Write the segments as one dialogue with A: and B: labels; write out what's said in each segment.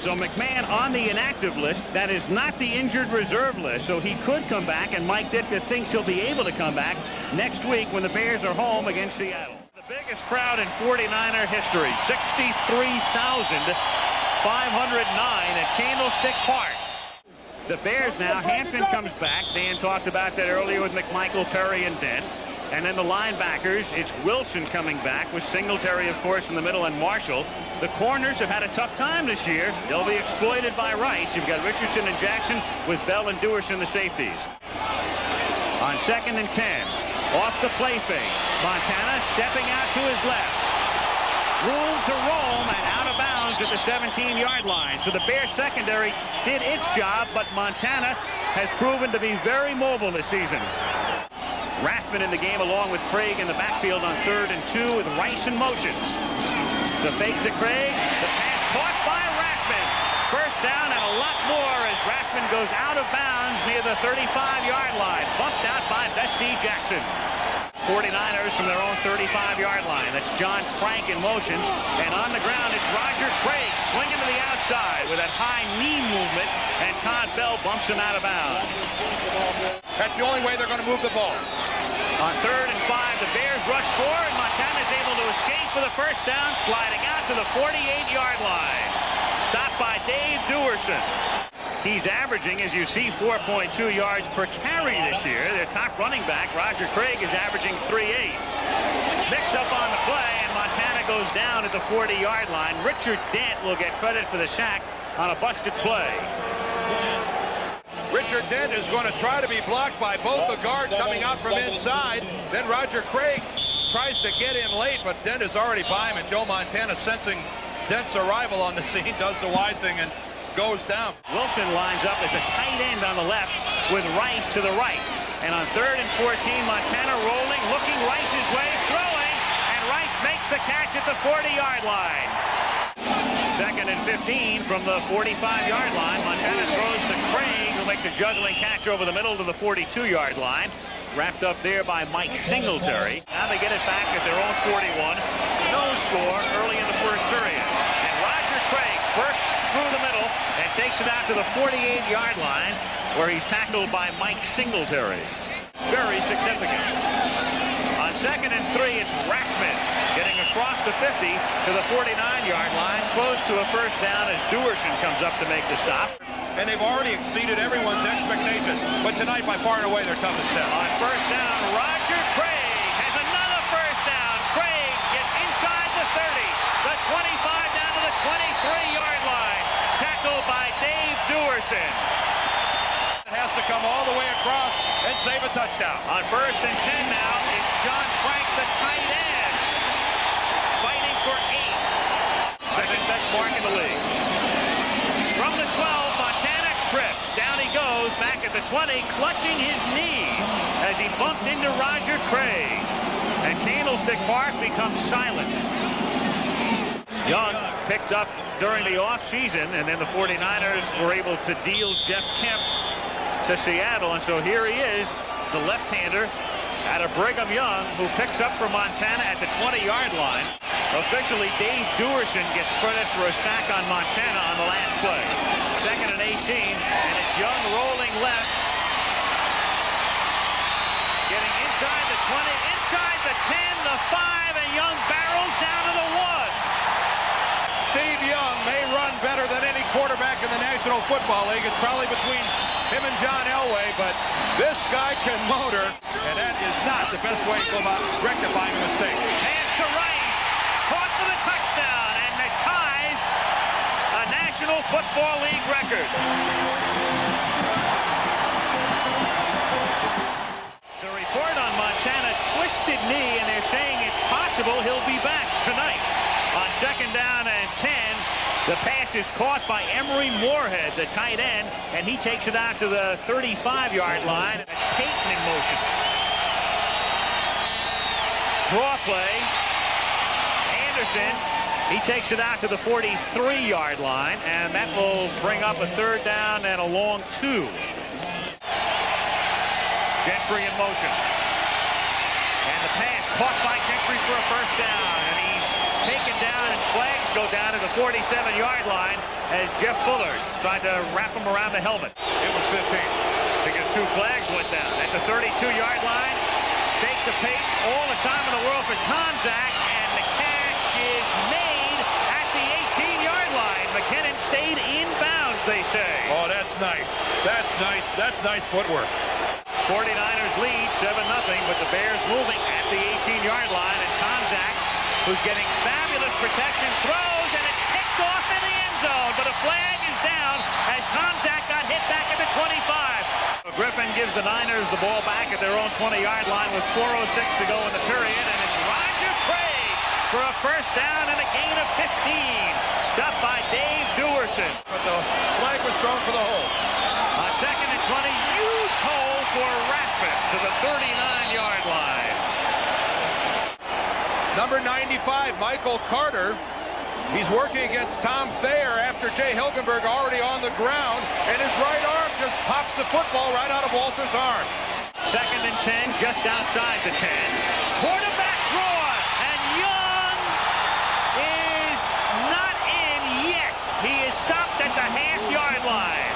A: So McMahon on the inactive list. That is not the injured reserve list, so he could come back, and Mike Ditka thinks he'll be able to come back next week when the Bears are home against Seattle. The biggest crowd in 49er history, 63,509 at Candlestick Park. The Bears now, Hampton comes back. Dan talked about that earlier with McMichael, Perry, and Dent. And then the linebackers, it's Wilson coming back with Singletary, of course, in the middle, and Marshall. The corners have had a tough time this year. They'll be exploited by Rice. You've got Richardson and Jackson with Bell and Dewerson, the safeties. On 2nd and 10, off the play fake. Montana stepping out to his left. Room to roam and out of bounds at the 17-yard line. So the Bears secondary did its job, but Montana has proven to be very mobile this season. Rathman in the game along with Craig in the backfield on 3rd and 2 with Rice in motion. The fake to Craig. The pass caught by Rathman. First down and a lot more as Rathman goes out of bounds near the 35-yard line. Bumped out by Bestie Jackson. 49ers from their own 35-yard line. That's John Frank in motion. And on the ground, it's Roger Craig swinging to the outside with that high knee movement. And Todd Bell bumps him out of bounds.
B: That's the only way they're going to move the ball.
A: On 3rd and 5, the Bears rush forward. Montana's able to escape for the first down, sliding out to the 48-yard line. Stopped by Dave Dewerson. He's averaging, as you see, 4.2 yards per carry this year. Their top running back, Roger Craig, is averaging 3.8. Mix up on the play, and Montana goes down at the 40-yard line. Richard Dent will get credit for the sack on a busted play.
B: Richard Dent is going to try to be blocked by both the guards coming out from inside. Then Roger Craig tries to get in late, but Dent is already by him, and Joe Montana, sensing Dent's arrival on the scene, does the wide thing and goes down.
A: Wilson lines up as a tight end on the left with Rice to the right. And on 3rd and 14, Montana rolling, looking Rice's way, throwing, and Rice makes the catch at the 40-yard line. 2nd and 15 from the 45-yard line. Montana throws to Craig, who makes a juggling catch over the middle to the 42-yard line. Wrapped up there by Mike Singletary. Now they get it back at their own 41. No score early in the first period. And Roger Craig bursts through the middle and takes it out to the 48-yard line, where he's tackled by Mike Singletary. It's very significant. On 2nd and 3, it's Rathman getting across the 50 to the 49-yard line, close to a first down as Dewerson comes up to make the stop.
B: And they've already exceeded everyone's expectations, but tonight by far and away their toughest step.
A: On first down, Roger Craig has another first down. Craig gets inside the 30, the 25 down to the 23-yard line. Tackled by Dave Dewerson.
B: It has to come all the way across and save a touchdown.
A: On 1st and 10 now, it's John Frank, the tight end, fighting for 8. Second best mark in the league. From the 12, Montana trips. Down he goes, back at the 20, clutching his knee as he bumped into Roger Craig. And Candlestick Park becomes silent. Young picked up during the offseason, and then the 49ers were able to deal Jeff Kemp to Seattle. And so here he is, the left-hander out of Brigham Young, who picks up for Montana at the 20-yard line. Officially, Dave Dewerson gets credit for a sack on Montana on the last play. 2nd and 18, and it's Young rolling left. Getting inside the 20, inside the 10, the 5, and Young barrels down to the 1.
B: Steve Young may run better than any quarterback in the National Football League. It's probably between him and John Elway, but this guy can motor, and that is not the best way to go about rectifying a mistake.
A: Pass to Rice, caught for the touchdown, and it ties a National Football League record. The report on Montana, twisted knee, and they're saying it's possible he'll be back tonight. On 2nd down and 10, the pass is caught by Emery Moorhead, the tight end, and he takes it out to the 35-yard line. It's Peyton in motion. Draw play. Anderson, he takes it out to the 43-yard line, and that will bring up a 3rd down and a long 2. Gentry in motion. And the pass caught by Gentry for a first down, and he's taken down, and flags go down to the 47-yard line as Jeff Fuller tried to wrap him around the helmet.
B: It was 15.
A: Because 2 flags went down at the 32-yard line. Fake the Peyton, all the time in the world for Tomczak, and the catch is made at the 18-yard line. McKinnon stayed in bounds, they say.
B: Oh, that's nice. That's nice. That's nice footwork.
A: 49ers lead 7-0, but the Bears moving at the 18-yard line, and Tomczak, who's getting fabulous protection, throws, and it's picked off in the end zone, but a flag is down as Tomczak got hit back at the 25. Griffin gives the Niners the ball back at their own 20-yard line with 4:06 to go in the period, and it's Roger Craig for a first down and a gain of 15. Stopped by Dave Duerson.
B: But the flag was thrown for the hole.
A: On 2nd and 20, huge hole for Rathman to the 39-yard line.
B: Number 95, Michael Carter. He's working against Tom Thayer after Jay Hilgenberg already on the ground, and his right arm just pops the football right out of Walter's arm.
A: 2nd and 10, just outside the 10. Quarterback draw, and Young is not in yet. He is stopped at the half-yard line.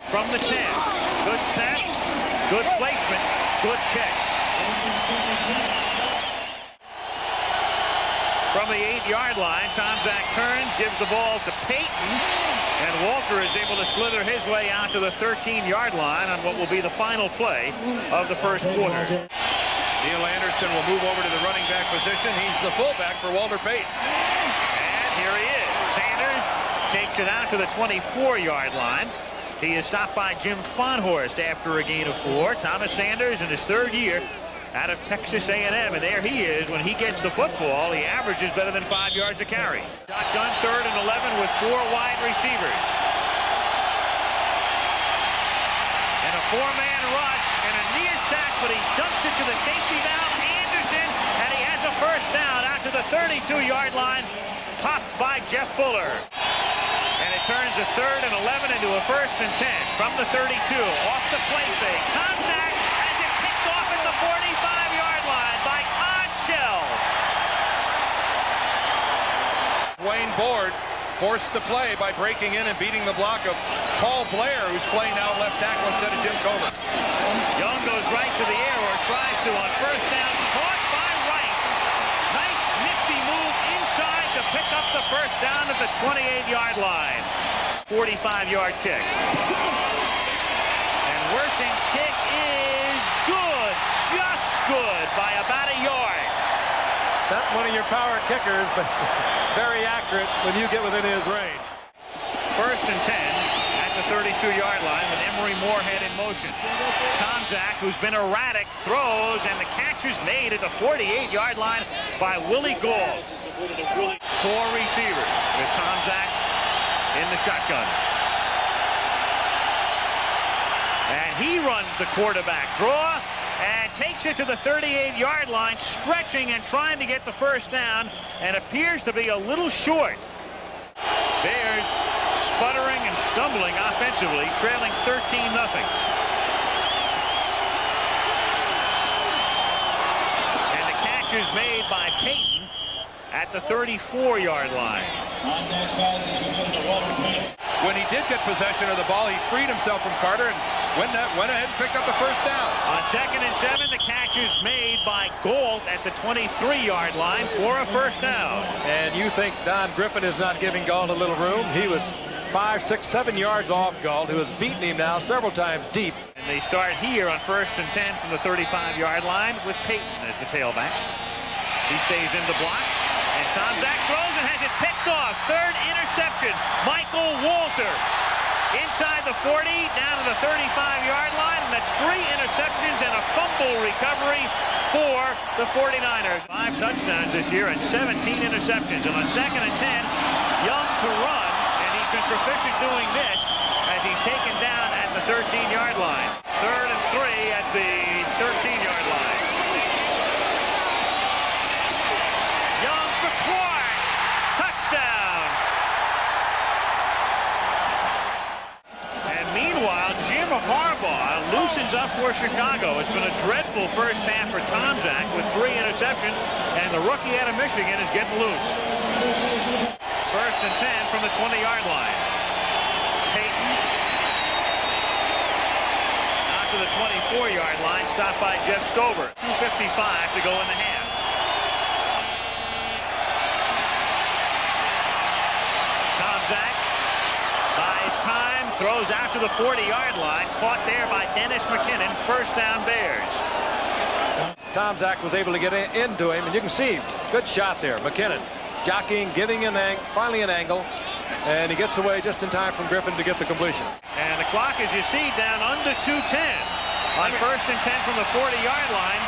A: From the 10, good snap, good placement, good kick. From the 8-yard line, Tomczak turns, gives the ball to Peyton, and Walter is able to slither his way out to the 13-yard line on what will be the final play of the first quarter.
B: Neil Anderson will move over to the running back position. He's the fullback for Walter Payton.
A: And here he is. Sanders takes it out to the 24-yard line. He is stopped by Jim Fonhorst after a gain of 4. Thomas Sanders in his 3rd year out of Texas A&M, and there he is. When he gets the football, he averages better than 5 yards a carry. Shotgun 3rd and 11 with 4 wide receivers. And a 4-man rush and a near sack, but he dumps it to the safety valve, Anderson, and he has a first down out to the 32-yard line, popped by Jeff Fuller. And it turns a 3rd and 11 into a 1st and 10 from the 32. Off the play fake. Tomczak has it picked off at the 45-yard line by Todd Shell.
B: Wayne Board forced to play by breaking in and beating the block of Paul Blair, who's playing now left tackle instead of Jim Comer.
A: Young goes right to the air, or tries to, on first down. Caught by Rice. Nice nifty move inside to pick up the first down at the 28-yard line. 45-yard kick. And Wersing's kick is good. Just good by about a yard.
C: Not one of your power kickers, but very accurate when you get within his range.
A: 1st and 10 at the 32-yard line with Emery Moorhead in motion. Tomczak, who's been erratic, throws, and the catch is made at the 48-yard line by Willie Gauld. 4 receivers with Tomczak in the shotgun. And he runs the quarterback draw and takes it to the 38-yard line, stretching and trying to get the first down, and appears to be a little short. Bears sputtering and stumbling offensively, trailing 13-0. And the catch is made by Peyton at the 34-yard line.
B: When he did get possession of the ball, he freed himself from Carter and went ahead and picked up the first down.
A: On 2nd and 7, the catch is made by Gauld at the 23-yard line for a first down.
C: And you think Don Griffin is not giving Gauld a little room? He was 5, 6, 7 yards off Gauld, who has beaten him now several times deep.
A: And they start here on 1st and 10 from the 35-yard line with Peyton as the tailback. He stays in the block, and Tomczak throws and has it picked off. 3rd interception, Michael Walter. Inside the 40, down to the 35-yard line, and that's 3 interceptions and a fumble recovery for the 49ers. 5 touchdowns this year and 17 interceptions. And on 2nd and 10, Young to run, and he's been proficient doing this as he's taken down at the 13-yard line. 3rd and 3 at the 13-yard line. Young for Clark. Touchdown. And meanwhile, Jim Harbaugh loosens up for Chicago. It's been a dreadful first half for Tomczak with 3 interceptions, and the rookie out of Michigan is getting loose. First and 10 from the 20-yard line. Payton out to the 24-yard line, stopped by Jeff Stover. 2:55 to go in the half. Tomczak buys time, throws out to the 40-yard line, caught there by Dennis McKinnon. First down, Bears.
C: Tomczak was able to get into him, and you can see, good shot there. McKinnon jockeying, giving finally an angle, and he gets away just in time from Griffin to get the completion.
A: And the clock, as you see, down under 2:10 on first and 10 from the 40-yard line.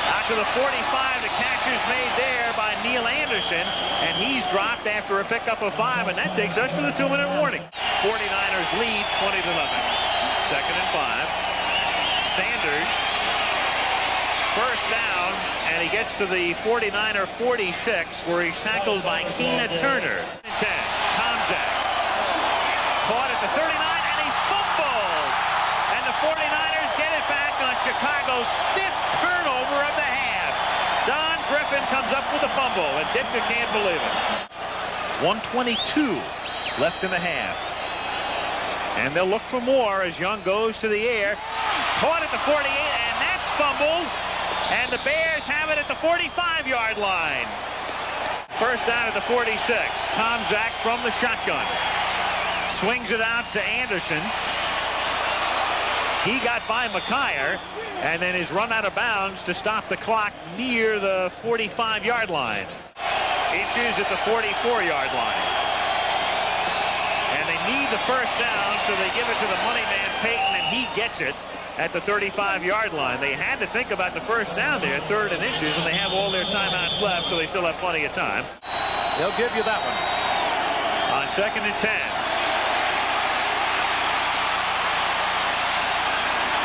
A: Out to the 45, the catch is made there by Neil Anderson, and he's dropped after a pickup of 5, and that takes us to the 2-minute warning. 49ers lead 20-0. Second and 5. Sanders, first down, and he gets to the 49er 46, where he's tackled by Keena Turner. 10. Tomczak caught at the 39, and he fumbled, and the 49ers get it back on Chicago's 5th turnover of the half. Don Griffin comes up with a fumble, and Ditka can't believe it. 1:22 left in the half. And they'll look for more as Young goes to the air. Caught at the 48, and that's fumbled. And the Bears have it at the 45-yard line. First down at the 46. Tomczak from the shotgun. Swings it out to Anderson. He got by McKyer, and then is run out of bounds to stop the clock near the 45-yard line. Inches at the 44-yard line. And they need the first down, so they give it to the money man, Payton, and he gets it at the 35-yard line. They had to think about the first down there, 3rd and inches, and they have all their timeouts left, so they still have plenty of time.
C: They'll give you that one.
A: On 2nd and 10.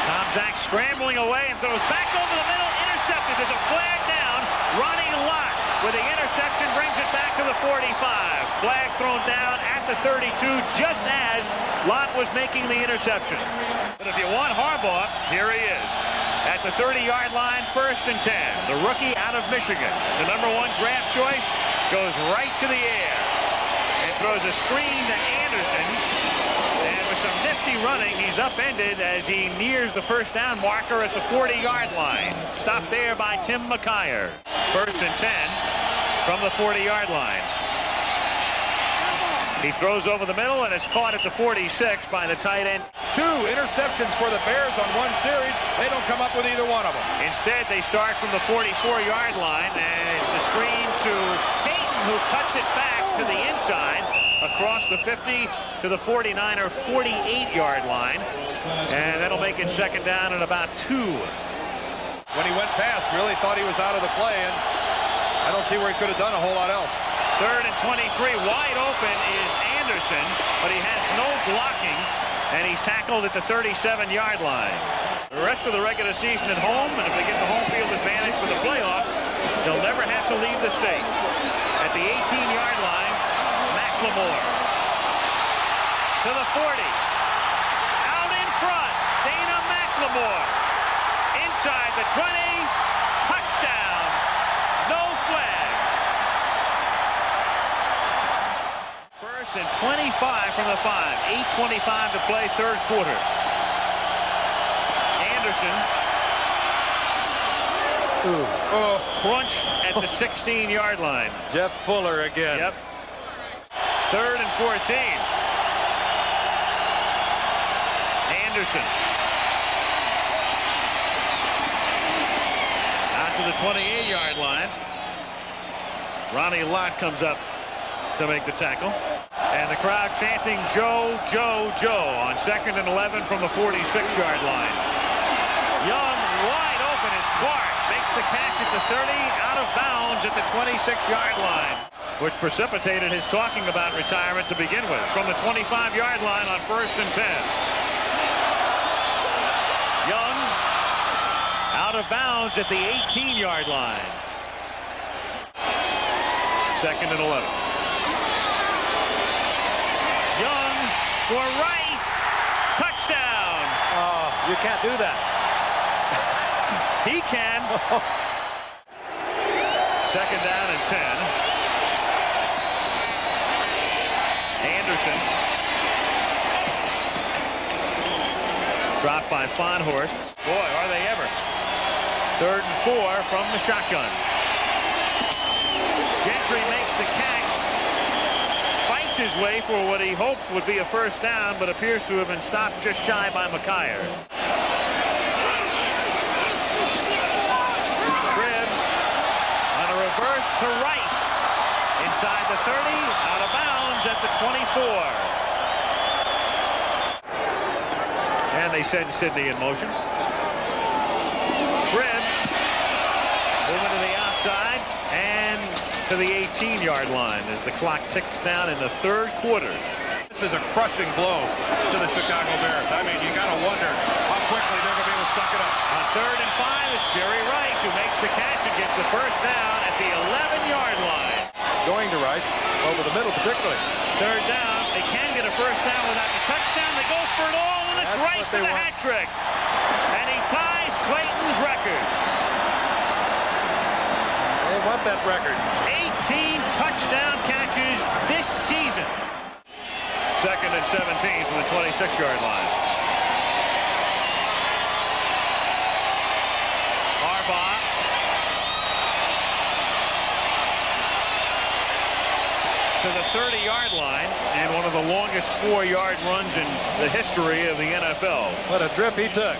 A: Tomczak scrambling away and throws back over the middle, intercepted. There's a flag down. Ronnie Lott with the interception brings it back to the 45. Flag thrown down at the 32 just as Lott was making the interception. But if you want Harbaugh, here he is. At the 30-yard line, 1st and 10. The rookie out of Michigan, the #1 draft choice, goes right to the air and throws a screen to Anderson. And with some nifty running, he's upended as he nears the first down marker at the 40-yard line. Stopped there by Tim McKyer. 1st and 10 from the 40-yard line. He throws over the middle, and it's caught at the 46 by the tight end.
B: 2 interceptions for the Bears on one series. They don't come up with either one of them.
A: Instead, they start from the 44-yard line, and it's a screen to Payton, who cuts it back to the inside across the 50 to the 49er 48-yard line. And that'll make it 2nd down and about 2.
B: When he went past, really thought he was out of the play, and I don't see where he could have done a whole lot else.
A: 3rd and 23, wide open is Anderson, but he has no blocking, and he's tackled at the 37-yard line. The rest of the regular season at home, and if they get the home field advantage for the playoffs, they'll never have to leave the state. At the 18-yard line, McLemore to the 40. Out in front, Dana McLemore. Inside the 20, touchdown, no flags. 1st and 25 from the 5. 8:25 to play, 3rd quarter. Anderson crunched at the 16-yard line.
C: Jeff Fuller again.
A: Yep. 3rd and 14. Anderson out to the 28-yard line. Ronnie Lott comes up to make the tackle. And the crowd chanting Joe, Joe, Joe on 2nd and 11 from the 46-yard line. Young wide open as Clark makes the catch at the 30, out of bounds at the 26-yard line, which precipitated his talking about retirement to begin with. From the 25-yard line on 1st and 10. Young out of bounds at the 18-yard line. 2nd and 11. Young for Rice. Touchdown.
C: Oh, you can't do that.
A: He can. Second down and 10. Anderson. Dropped by Fonhorst. Boy, are they ever. 3rd and 4 from the shotgun. Gentry makes the catch. Fights his way for what he hopes would be a first down, but appears to have been stopped just shy by McKyer. Cribbs on a reverse to Rice. Inside the 30, out of bounds at the 24. And they send Sidney in motion. Cribbs moving to the outside and to the 18-yard line as the clock ticks down in the 3rd quarter.
B: This is a crushing blow to the Chicago Bears. I mean, you got to wonder how quickly they're going to be able to suck it up.
A: On 3rd and 5, it's Jerry Rice who makes the catch and gets the first down at the 11-yard line.
C: Going to Rice, over the middle particularly.
A: 3rd down. They can get a first down without the touchdown. They go for it all, and it's Rice for the hat trick. And he ties Clayton's record.
C: They want that record.
A: 18 touchdown catches this season. 2nd and 17 from the 26-yard line. Harbaugh. To the 30-yard line, and one of the longest 4-yard runs in the history of the NFL.
C: What a drip he took.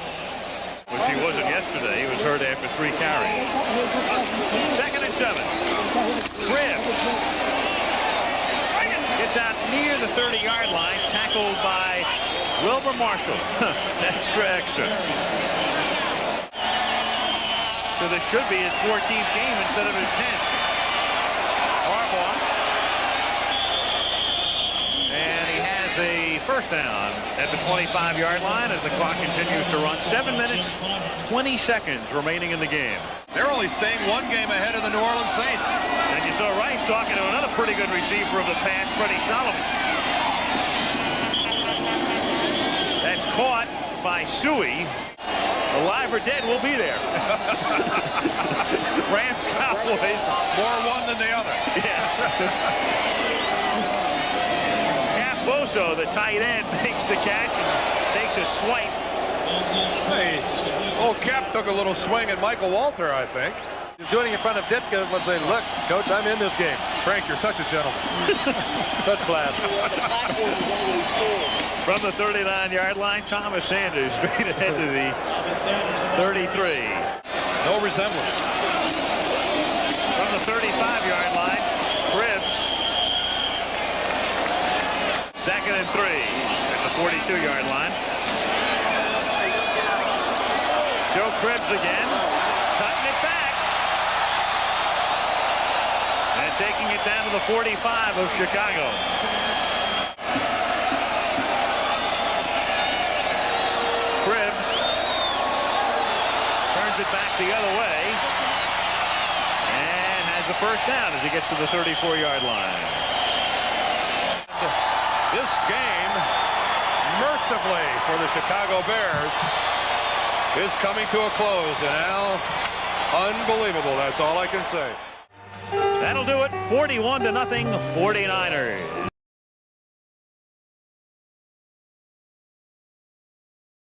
A: Which he wasn't yesterday. He was hurt after 3 carries. 2nd and 7. Cribbs gets out near the 30-yard line, tackled by Wilbur Marshall. extra. So this should be his 14th game instead of his 10th. Harbaugh. And he has a first down at the 25-yard line as the clock continues to run. 7 minutes, 20 seconds remaining in the game.
B: They're only staying 1 game ahead of the New Orleans Saints.
A: And you saw Rice talking to another pretty good receiver of the pass, Freddie Solomon. That's caught by Suey. Alive or dead, we'll be there. Rams Cowboys.
B: More one than the other.
A: Yeah. Boso, the tight end, makes the catch and takes a swipe.
B: Hey, old Cap took a little swing at Michael Walter, I think.
C: He's doing it in front of Ditka was saying, look, Coach, I'm in this game.
B: Frank, you're such a gentleman.
C: Such class.
A: From the 39-yard line, Thomas Sanders straight ahead to the 33.
B: No resemblance.
A: From the 35-yard line, Cribbs. 2nd and 3 at the 42-yard line. Joe Cribbs again, cutting it back. And taking it down to the 45 of Chicago. Cribbs turns it back the other way. And has the first down as he gets to the 34-yard line.
B: This game, mercifully for the Chicago Bears, is coming to a close. And now, unbelievable. That's all I can say.
A: That'll do it. 41-0 49ers.